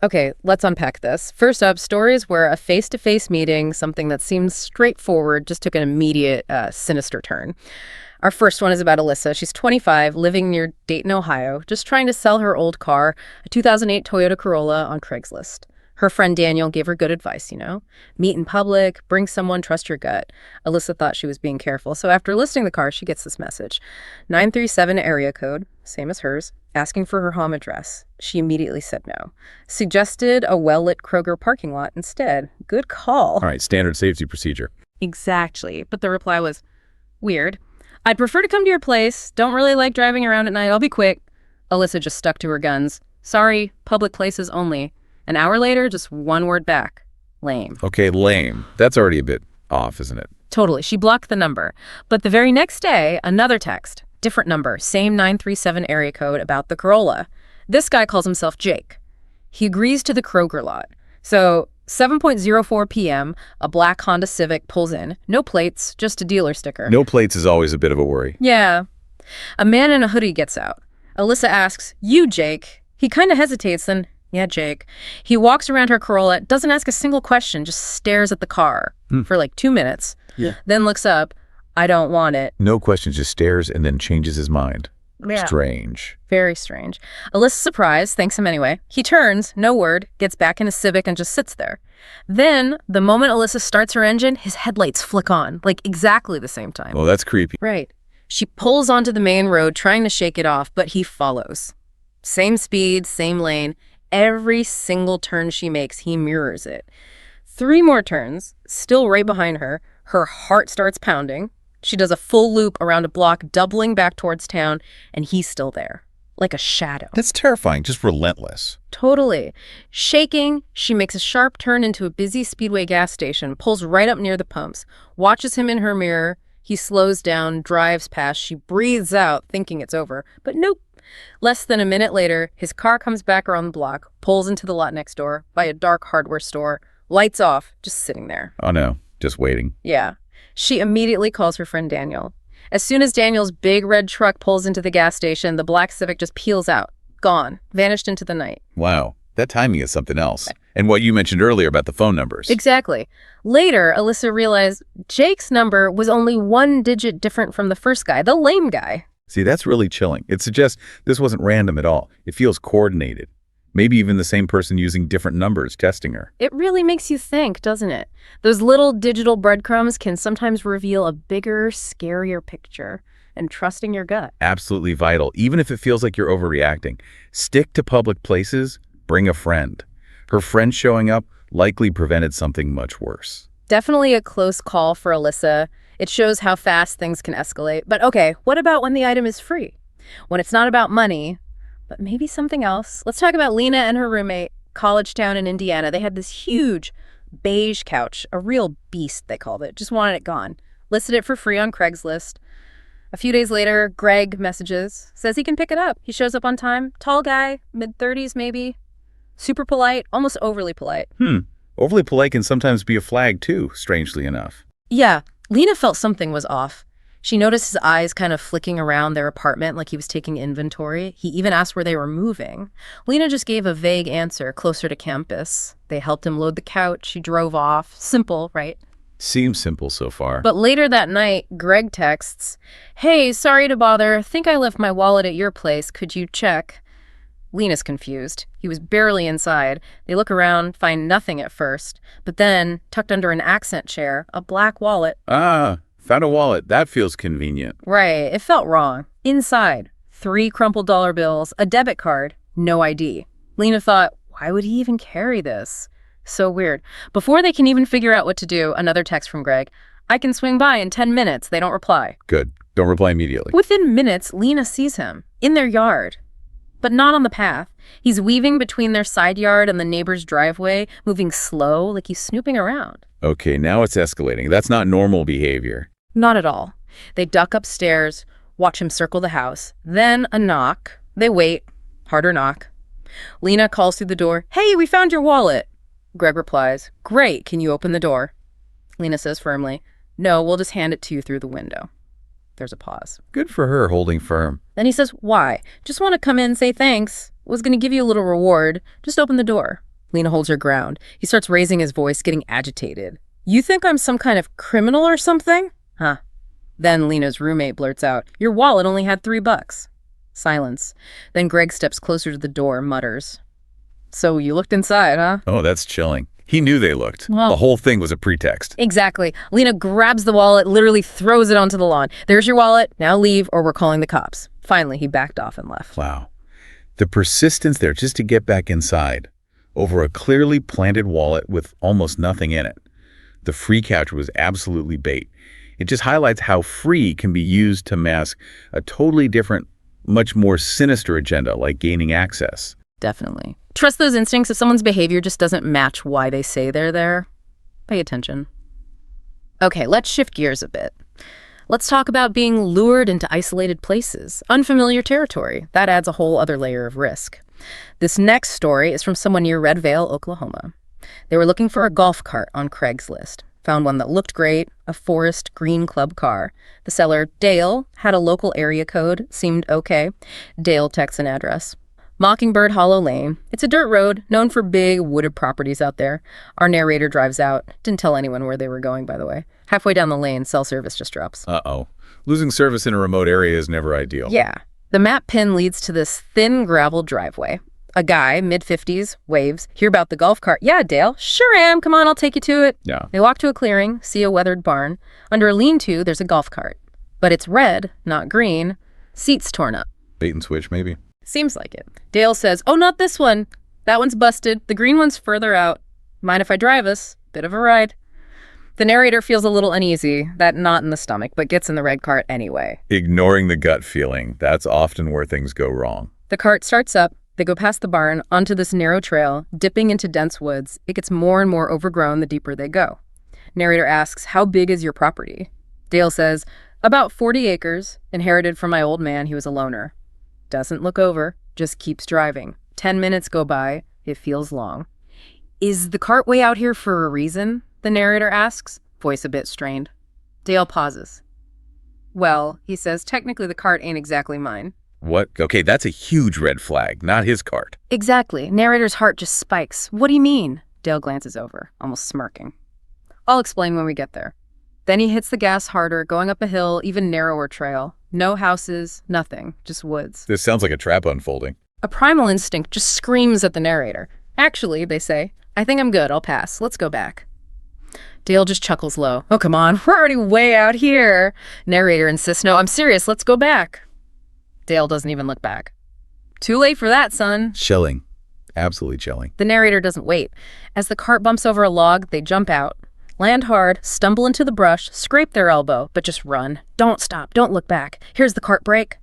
Okay, let's unpack this. First up, stories where a face-to-face meeting, something that seems straightforward, just took an immediate, sinister turn. Our first one is about Alyssa. She's 25, living near Dayton, Ohio, just trying to sell her old car, a 2008 Toyota Corolla, on Craigslist. Her friend Daniel gave her good advice, meet in public, bring someone, trust your gut. Alyssa thought she was being careful, so after listing the car, she gets this message. 937 area code, same as hers, asking for her home address. She immediately said no. Suggested a well-lit Kroger parking lot instead. Good call. All right, standard safety procedure. Exactly, but the reply was, weird. I'd prefer to come to your place. Don't really like driving around at night. I'll be quick. Alyssa just stuck to her guns. Sorry, public places only. An hour later, just one word back. Lame. Okay, lame. That's already a bit off, isn't it? Totally. She blocked the number. But the very next day, another text. Different number. Same 937 area code about the Corolla. This guy calls himself Jake. He agrees to the Kroger lot. So 7:04 p.m., a black Honda Civic pulls in. No plates, just a dealer sticker. No plates is always a bit of a worry. Yeah. A man in a hoodie gets out. Alyssa asks, you, Jake? He kind of hesitates, then, yeah, Jake. He walks around her Corolla, doesn't ask a single question, just stares at the car for like 2 minutes. Yeah. Then looks up. I don't want it. No questions, just stares and then changes his mind. Yeah. Strange. Very strange. Alyssa's surprised, thanks him anyway. He turns, no word, gets back in his Civic and just sits there. Then, the moment Alyssa starts her engine, his headlights flick on, like exactly the same time. Well, that's creepy. Right. She pulls onto the main road, trying to shake it off, but he follows. Same speed, same lane. Every single turn she makes, he mirrors it. 3 more turns, still right behind her. Her heart starts pounding. She does a full loop around a block, doubling back towards town, and he's still there, like a shadow. That's terrifying, just relentless. Totally. Shaking, she makes a sharp turn into a busy Speedway gas station, pulls right up near the pumps, watches him in her mirror. He slows down, drives past. She breathes out, thinking it's over. But nope. Less than a minute later, his car comes back around the block, pulls into the lot next door, by a dark hardware store, lights off, just sitting there. Oh no, just waiting. Yeah. She immediately calls her friend Daniel. As soon as Daniel's big red truck pulls into the gas station, the black Civic just peels out. Gone. Vanished into the night. Wow. That timing is something else. And what you mentioned earlier about the phone numbers. Exactly. Later, Alyssa realized Jake's number was only 1 digit different from the first guy, the lame guy. See, that's really chilling. It suggests this wasn't random at all. It feels coordinated. Maybe even the same person using different numbers testing her. It really makes you think, doesn't it? Those little digital breadcrumbs can sometimes reveal a bigger, scarier picture. And trusting your gut. Absolutely vital, even if it feels like you're overreacting. Stick to public places, bring a friend. Her friend showing up likely prevented something much worse. Definitely a close call for Alyssa. It shows how fast things can escalate. But okay, what about when the item is free? When it's not about money, but maybe something else. Let's talk about Lena and her roommate, college town in Indiana. They had this huge beige couch, a real beast, they called it. Just wanted it gone. Listed it for free on Craigslist. A few days later, Greg messages, says he can pick it up. He shows up on time. Tall guy, mid-30s maybe. Super polite, almost overly polite. Overly polite can sometimes be a flag too, strangely enough. Yeah, Lena felt something was off. She noticed his eyes kind of flicking around their apartment like he was taking inventory. He even asked where they were moving. Lena just gave a vague answer, closer to campus. They helped him load the couch. He drove off. Simple, right? Seems simple so far. But later that night, Greg texts, hey, sorry to bother. Think I left my wallet at your place. Could you check? Lena's confused. He was barely inside. They look around, find nothing at first. But then, tucked under an accent chair, a black wallet. Ah, found a wallet. That feels convenient. Right. It felt wrong. Inside, 3 crumpled dollar bills, a debit card, no ID. Lena thought, why would he even carry this? So weird. Before they can even figure out what to do, another text from Greg. I can swing by in 10 minutes. They don't reply. Good. Don't reply immediately. Within minutes, Lena sees him in their yard, but not on the path. He's weaving between their side yard and the neighbor's driveway, moving slow, like he's snooping around. Okay, now it's escalating. That's not normal behavior. Not at all. They duck upstairs, watch him circle the house. Then a knock. They wait. Harder knock. Lena calls through the door. Hey, we found your wallet. Greg replies, great, can you open the door? Lena says firmly, no, we'll just hand it to you through the window. There's a pause. Good for her, holding firm. Then he says, why? Just want to come in and say thanks. Was going to give you a little reward. Just open the door. Lena holds her ground. He starts raising his voice, getting agitated. You think I'm some kind of criminal or something? Huh. Then Lena's roommate blurts out, your wallet only had $3. Silence. Then Greg steps closer to the door, mutters, so you looked inside, huh? Oh, that's chilling. He knew they looked. Well, the whole thing was a pretext. Exactly. Lena grabs the wallet, literally throws it onto the lawn. There's your wallet. Now leave or we're calling the cops. Finally, he backed off and left. Wow. The persistence there just to get back inside over a clearly planted wallet with almost nothing in it. The free capture was absolutely bait. It just highlights how free can be used to mask a totally different, much more sinister agenda like gaining access. Definitely. Trust those instincts. If someone's behavior just doesn't match why they say they're there, pay attention. Okay, let's shift gears a bit. Let's talk about being lured into isolated places, unfamiliar territory. That adds a whole other layer of risk. This next story is from someone near Redvale, Oklahoma. They were looking for a golf cart on Craigslist. Found one that looked great, a forest green club car. The seller, Dale, had a local area code, seemed okay. Dale texts an address. Mockingbird Hollow Lane. It's a dirt road, known for big wooded properties out there. Our narrator drives out. Didn't tell anyone where they were going, by the way. Halfway down the lane, cell service just drops. Uh-oh. Losing service in a remote area is never ideal. Yeah. The map pin leads to this thin gravel driveway. A guy, mid-50s, waves. Hear about the golf cart? Yeah, Dale. Sure am. Come on, I'll take you to it. Yeah. They walk to a clearing, see a weathered barn. Under a lean-to, there's a golf cart. But it's red, not green. Seats torn up. Bait and switch, maybe. Seems like it. Dale says, oh, not this one. That one's busted. The green one's further out. Mind if I drive us? Bit of a ride. The narrator feels a little uneasy, that knot in the stomach, but gets in the red cart anyway. Ignoring the gut feeling. That's often where things go wrong. The cart starts up. They go past the barn, onto this narrow trail, dipping into dense woods. It gets more and more overgrown the deeper they go. Narrator asks, how big is your property? Dale says, about 40 acres, inherited from my old man. He was a loner. Doesn't look over, just keeps driving. 10 minutes go by. It feels long. Is the cart way out here for a reason? The narrator asks, voice a bit strained. Dale pauses. Well, he says, technically the cart ain't exactly mine. What? Okay, that's a huge red flag, not his cart. Exactly. Narrator's heart just spikes. What do you mean? Dale glances over, almost smirking. I'll explain when we get there. Then he hits the gas harder, going up a hill, even narrower trail. No houses, nothing, just woods. This sounds like a trap unfolding. A primal instinct just screams at the narrator. Actually, they say, I think I'm good, I'll pass. Let's go back. Dale just chuckles low. Oh, come on, we're already way out here. Narrator insists, no, I'm serious, let's go back. Dale doesn't even look back. Too late for that, son. Chilling. Absolutely chilling. The narrator doesn't wait. As the cart bumps over a log, they jump out. Land hard, stumble into the brush, scrape their elbow, but just run. Don't stop, don't look back. Here's the cart brake.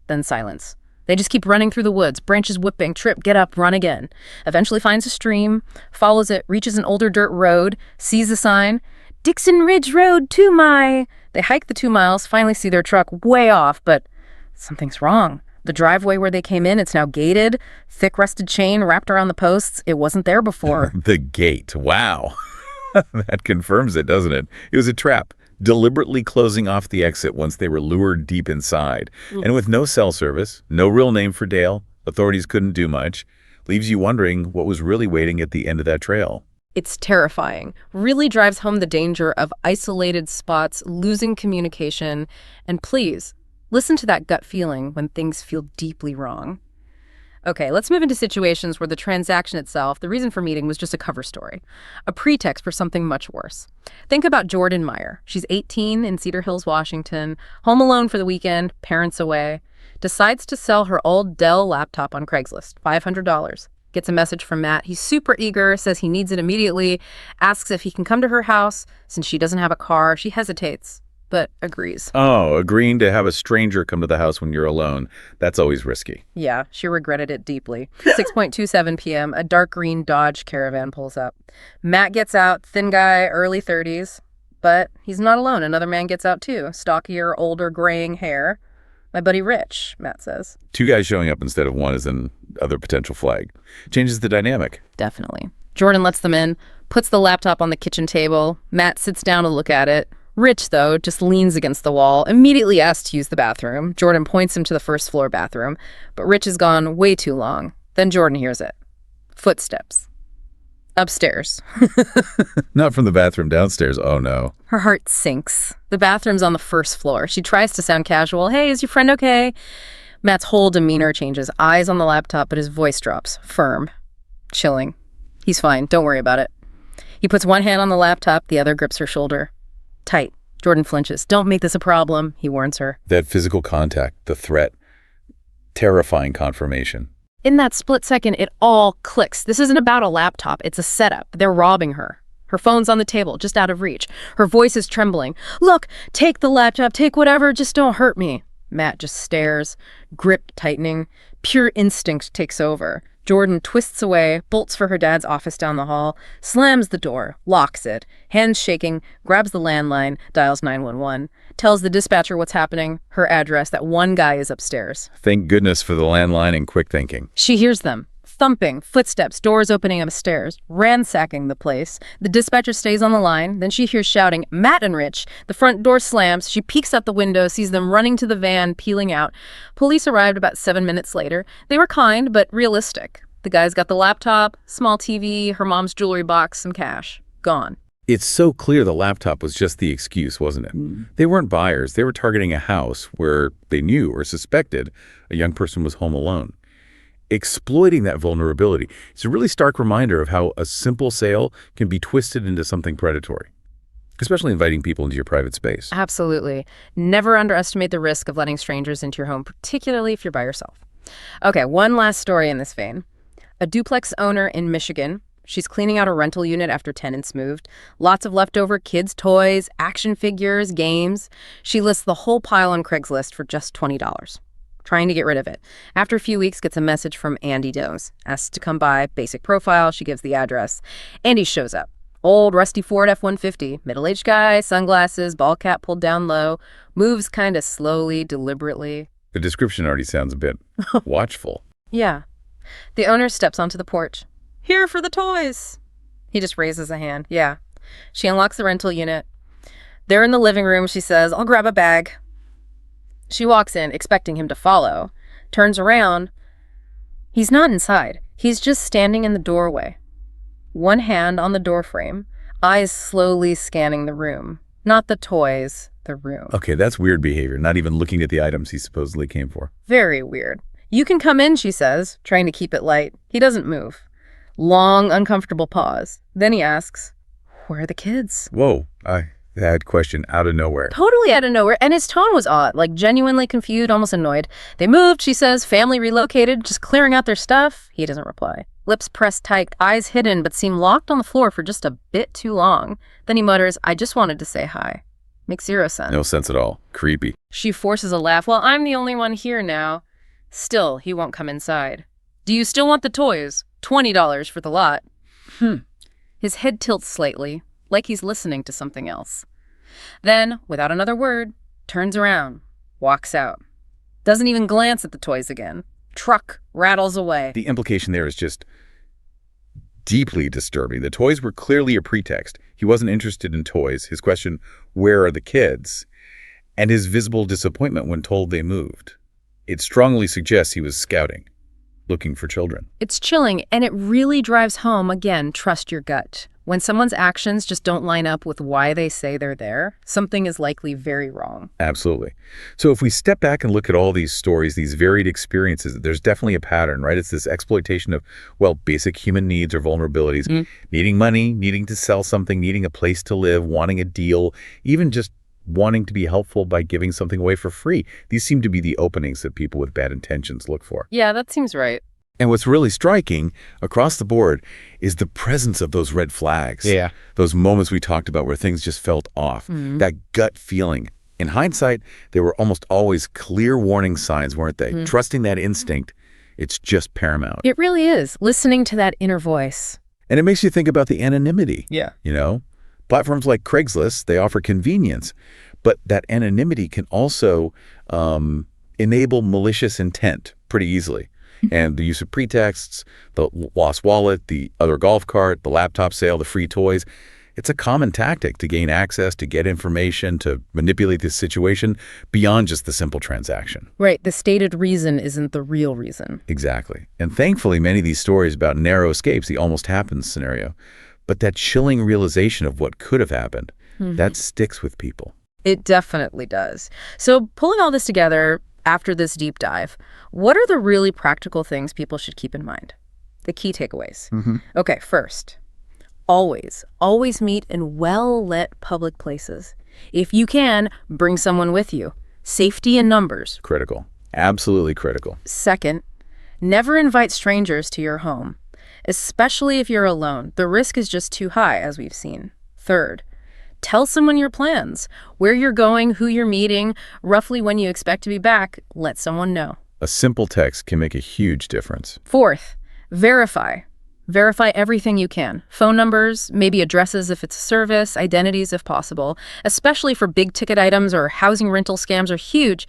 Then silence. They just keep running through the woods, branches whipping, trip, get up, run again. Eventually finds a stream, follows it, reaches an older dirt road, sees the sign, Dixon Ridge Road, 2 mi. They hike the 2 miles, finally see their truck way off, but something's wrong. The driveway where they came in, it's now gated, thick rusted chain wrapped around the posts. It wasn't there before. The gate. Wow. That confirms it, doesn't it? It was a trap, deliberately closing off the exit once they were lured deep inside. And with no cell service, no real name for Dale, authorities couldn't do much, leaves you wondering what was really waiting at the end of that trail. It's terrifying. Really drives home the danger of isolated spots, losing communication, and please, listen to that gut feeling when things feel deeply wrong. Okay, let's move into situations where the transaction itself, the reason for meeting, was just a cover story, a pretext for something much worse. Think about Jordan Meyer. She's 18 in Cedar Hills, Washington, home alone for the weekend, parents away, decides to sell her old Dell laptop on Craigslist, $500. Gets a message from Matt. He's super eager, says he needs it immediately, asks if he can come to her house. Since she doesn't have a car, she hesitates, but agrees. Oh, agreeing to have a stranger come to the house when you're alone, that's always risky. Yeah, she regretted it deeply. 6:27 p.m., a dark green Dodge Caravan pulls up. Matt gets out, thin guy, early 30s. But he's not alone. Another man gets out too, stockier, older, graying hair. My buddy Rich, Matt says. 2 guys showing up instead of 1 is another potential flag. Changes the dynamic. Definitely. Jordan lets them in, puts the laptop on the kitchen table. Matt sits down to look at it. Rich, though, just leans against the wall, immediately asks to use the bathroom. Jordan points him to the first floor bathroom, but Rich is gone way too long. Then Jordan hears it. Footsteps. Upstairs. Not from the bathroom downstairs. Oh, no. Her heart sinks. The bathroom's on the first floor. She tries to sound casual. Hey, is your friend okay? Matt's whole demeanor changes. Eyes on the laptop, but his voice drops. Firm. Chilling. He's fine. Don't worry about it. He puts one hand on the laptop, the other grips her shoulder. Tight. Jordan flinches. Don't make this a problem, he warns her. That physical contact, the threat, terrifying confirmation. In that split second, it all clicks. This isn't about a laptop. It's a setup. They're robbing her. Her phone's on the table, just out of reach. Her voice is trembling. Look, take the laptop, take whatever, just don't hurt me. Matt just stares, grip tightening. Pure instinct takes over. Jordan twists away, bolts for her dad's office down the hall, slams the door, locks it, hands shaking, grabs the landline, dials 911, tells the dispatcher what's happening, her address, that one guy is upstairs. Thank goodness for the landline and quick thinking. She hears them. Thumping, footsteps, doors opening upstairs, ransacking the place. The dispatcher stays on the line. Then she hears shouting, Matt and Rich. The front door slams. She peeks out the window, sees them running to the van, peeling out. Police arrived about 7 minutes later. They were kind, but realistic. The guy's got the laptop, small TV, her mom's jewelry box, some cash. Gone. It's so clear the laptop was just the excuse, wasn't it? They weren't buyers. They were targeting a house where they knew or suspected a young person was home alone. Exploiting that vulnerability. It's a really stark reminder of how a simple sale can be twisted into something predatory, especially inviting people into your private space. Absolutely. Never underestimate the risk of letting strangers into your home, particularly if you're by yourself. Okay, one last story in this vein. A duplex owner in Michigan. She's cleaning out a rental unit after tenants moved. Lots of leftover kids' toys, action figures, games. She lists the whole pile on Craigslist for just $20. Trying to get rid of it. After a few weeks, gets a message from Andy Doe's. Asks to come by, basic profile, she gives the address. Andy shows up. Old, rusty Ford F-150, middle-aged guy, sunglasses, ball cap pulled down low, moves kind of slowly, deliberately. The description already sounds a bit watchful. Yeah. The owner steps onto the porch. Here for the toys. He just raises a hand. Yeah. She unlocks the rental unit. They're in the living room. She says, I'll grab a bag. She walks in, expecting him to follow. Turns around. He's not inside. He's just standing in the doorway. One hand on the doorframe, eyes slowly scanning the room. Not the toys, the room. Okay, that's weird behavior, not even looking at the items he supposedly came for. Very weird. You can come in, she says, trying to keep it light. He doesn't move. Long, uncomfortable pause. Then he asks, where are the kids? Whoa, that question out of nowhere. Totally out of nowhere. And his tone was odd, like genuinely confused, almost annoyed. They moved, she says, family relocated, just clearing out their stuff. He doesn't reply. Lips pressed tight, eyes hidden, but seem locked on the floor for just a bit too long. Then he mutters, I just wanted to say hi. Makes zero sense. No sense at all. Creepy. She forces a laugh. Well, I'm the only one here now. Still, he won't come inside. Do you still want the toys? $20 for the lot. His head tilts slightly, like he's listening to something else. Then, without another word, turns around, walks out. Doesn't even glance at the toys again. Truck rattles away. The implication there is just deeply disturbing. The toys were clearly a pretext. He wasn't interested in toys. His question, where are the kids? And his visible disappointment when told they moved. It strongly suggests he was scouting, looking for children. It's chilling, and it really drives home, again, trust your gut. When someone's actions just don't line up with why they say they're there, something is likely very wrong. Absolutely. So if we step back and look at all these stories, these varied experiences, there's definitely a pattern, right? It's this exploitation of, well, basic human needs or vulnerabilities, needing money, needing to sell something, needing a place to live, wanting a deal, even just wanting to be helpful by giving something away for free. These seem to be the openings that people with bad intentions look for. Yeah, that seems right. And what's really striking across the board is the presence of those red flags. Yeah. Those moments we talked about where things just felt off. That gut feeling. In hindsight, they were almost always clear warning signs, weren't they? Trusting that instinct, it's just paramount. It really is, listening to that inner voice. And it makes you think about the anonymity. Yeah. You know, platforms like Craigslist, they offer convenience, but that anonymity can also enable malicious intent pretty easily. And the use of pretexts, the lost wallet, the other golf cart, the laptop sale, the free toys, It's a common tactic to gain access, to get information, to manipulate the situation beyond just the simple transaction. Right, the stated reason isn't the real reason. Exactly. And thankfully, many of these stories about narrow escapes, the almost happens scenario, but that chilling realization of what could have happened, that sticks with people. It definitely does. So pulling all this together after this deep dive, what are the really practical things people should keep in mind? The key takeaways. Okay, first, always meet in well-lit public places. If you can, bring someone with you. Safety in numbers. Critical. Absolutely critical. Second, never invite strangers to your home, especially if you're alone. The risk is just too high, as we've seen. Third, tell someone your plans, where you're going, who you're meeting, roughly when you expect to be back. Let someone know. A simple text can make a huge difference. Fourth, verify. Verify everything you can. Phone numbers, maybe addresses if it's a service, identities if possible. Especially for big ticket items or housing rental scams are huge.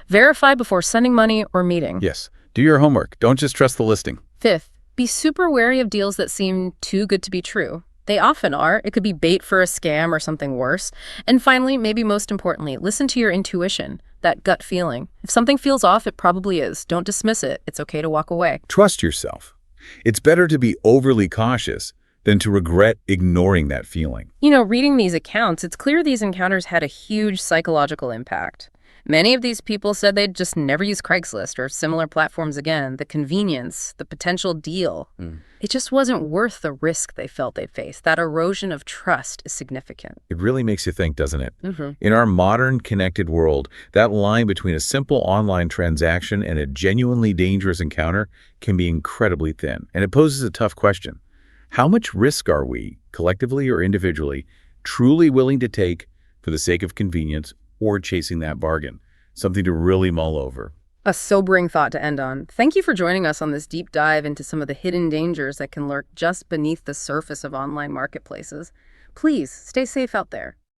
Verify before sending money or meeting. Yes. Do your homework. Don't just trust the listing. Fifth, be super wary of deals that seem too good to be true. They often are. It could be bait for a scam or something worse. And finally, maybe most importantly, listen to your intuition, that gut feeling. If something feels off, it probably is. Don't dismiss it. It's okay to walk away. Trust yourself. It's better to be overly cautious than to regret ignoring that feeling. You know, reading these accounts, it's clear these encounters had a huge psychological impact. Many of these people said they'd just never use Craigslist or similar platforms again. The convenience, the potential deal. It just wasn't worth the risk they felt they'd face. That erosion of trust is significant. It really makes you think, doesn't it? In our modern connected world, that line between a simple online transaction and a genuinely dangerous encounter can be incredibly thin. And it poses a tough question. How much risk are we, collectively or individually, truly willing to take for the sake of convenience or chasing that bargain? Something to really mull over. A sobering thought to end on. Thank you for joining us on this deep dive into some of the hidden dangers that can lurk just beneath the surface of online marketplaces. Please stay safe out there.